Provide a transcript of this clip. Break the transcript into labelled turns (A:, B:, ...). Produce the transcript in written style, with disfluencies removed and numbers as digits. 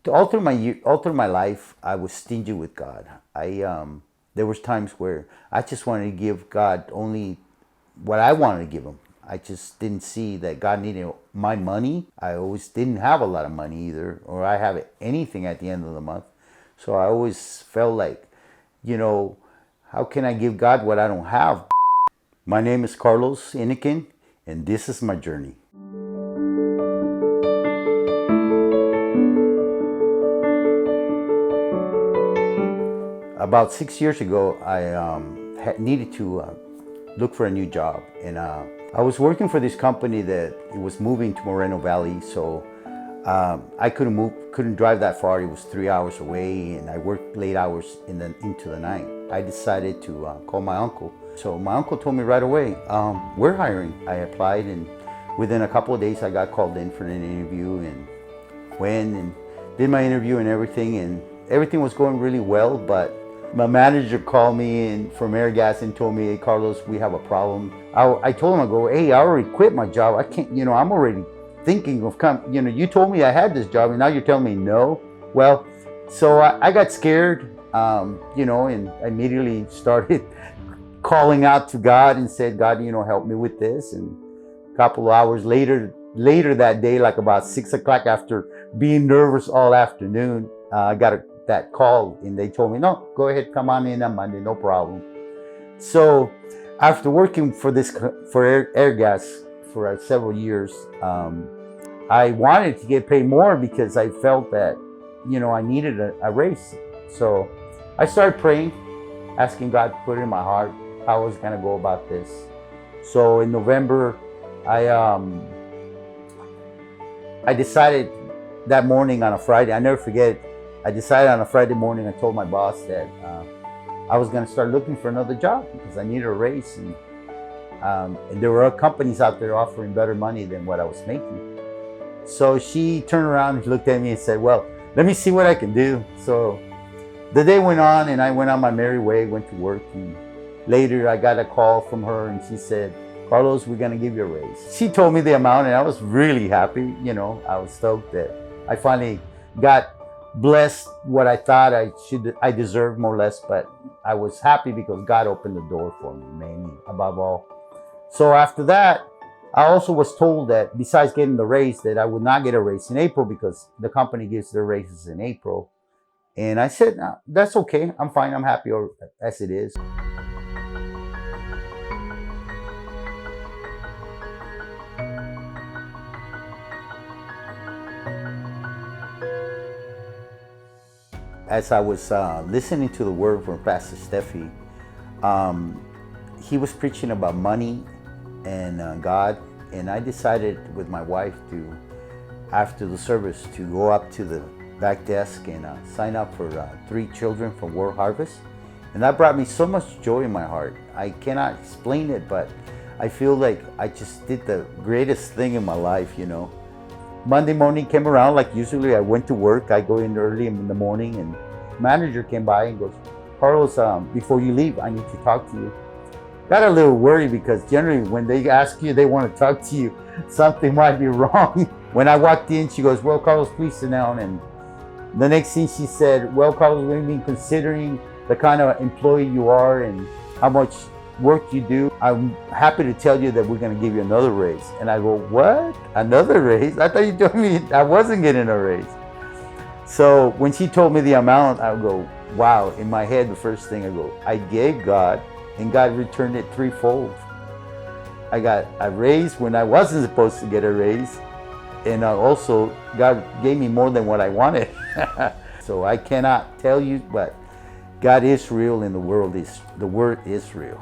A: all through my life, I was stingy with God. There was times where I just wanted to give God only what I wanted to give him. I just didn't see that God needed my money. I always didn't have a lot of money either, or I have anything at the end of the month. So I always felt like, you know, how can I give God what I don't have? My name is Carlos Inikin, and this is my journey. About 6 years ago, I needed to look for a new job, and I was working for this company that it was moving to Moreno Valley, so I couldn't drive that far. It was 3 hours away, and I worked late hours into the night. I decided to call my uncle. So my uncle told me right away, we're hiring. I applied, and within a couple of days, I got called in for an interview, and went and did my interview and everything was going really well. But my manager called me from Airgas and told me, "Hey, Carlos, we have a problem." I told him, "Hey, I already quit my job. I can't, I'm already thinking of you told me I had this job and now you're telling me no." Well, so I got scared, and I immediately started calling out to God and said, "God, help me with this." And a couple of hours later that day, like about 6 o'clock, after being nervous all afternoon, I got that call, and they told me, "No, go ahead, come on in on Monday, no problem." So after working for Airgas for several years, I wanted to get paid more because I felt that I needed a raise. So I started praying, asking God to put it in my heart how I was going to go about this. So in November, I decided that morning on a Friday, I never forget it. I decided on a Friday morning, I told my boss that I was going to start looking for another job because I needed a raise. And there were companies out there offering better money than what I was making. So she turned around and looked at me and said, "Well, let me see what I can do." So the day went on, and I went on my merry way, went to work. And later I got a call from her, and she said, "Carlos, we're going to give you a raise." She told me the amount, and I was really happy. I was stoked that I finally got blessed what I thought I deserved, more or less, but I was happy because God opened the door for me, mainly, above all. So after that, I also was told that besides getting the raise, that I would not get a raise in April because the company gives their raises in April. And I said, "No, that's okay. I'm fine. I'm happy as it is." As I was listening to the word from Pastor Steffi, he was preaching about money and God, and I decided with my wife to, after the service, to go up to the back desk and sign up for 3 children from World Harvest. And that brought me so much joy in my heart. I cannot explain it, but I feel like I just did the greatest thing in my life. Monday morning came around, like usually I went to work. I go in early in the morning, and manager came by and goes, "Carlos, before you leave, I need to talk to you." Got a little worried because generally when they ask you, they want to talk to you. Something might be wrong. When I walked in, she goes, "Well, Carlos, please sit down." And the next thing she said, "Well, Carlos, we've been considering the kind of employee you are and how much work you do. I'm happy to tell you that we're going to give you another raise." And I go, "What? Another raise? I thought you told me I wasn't getting a raise." So when she told me the amount, I go, wow. In my head, the first thing I go, I gave God, and God returned it threefold. I got a raise when I wasn't supposed to get a raise, and also God gave me more than what I wanted. So I cannot tell you, but God is real, and the word is real.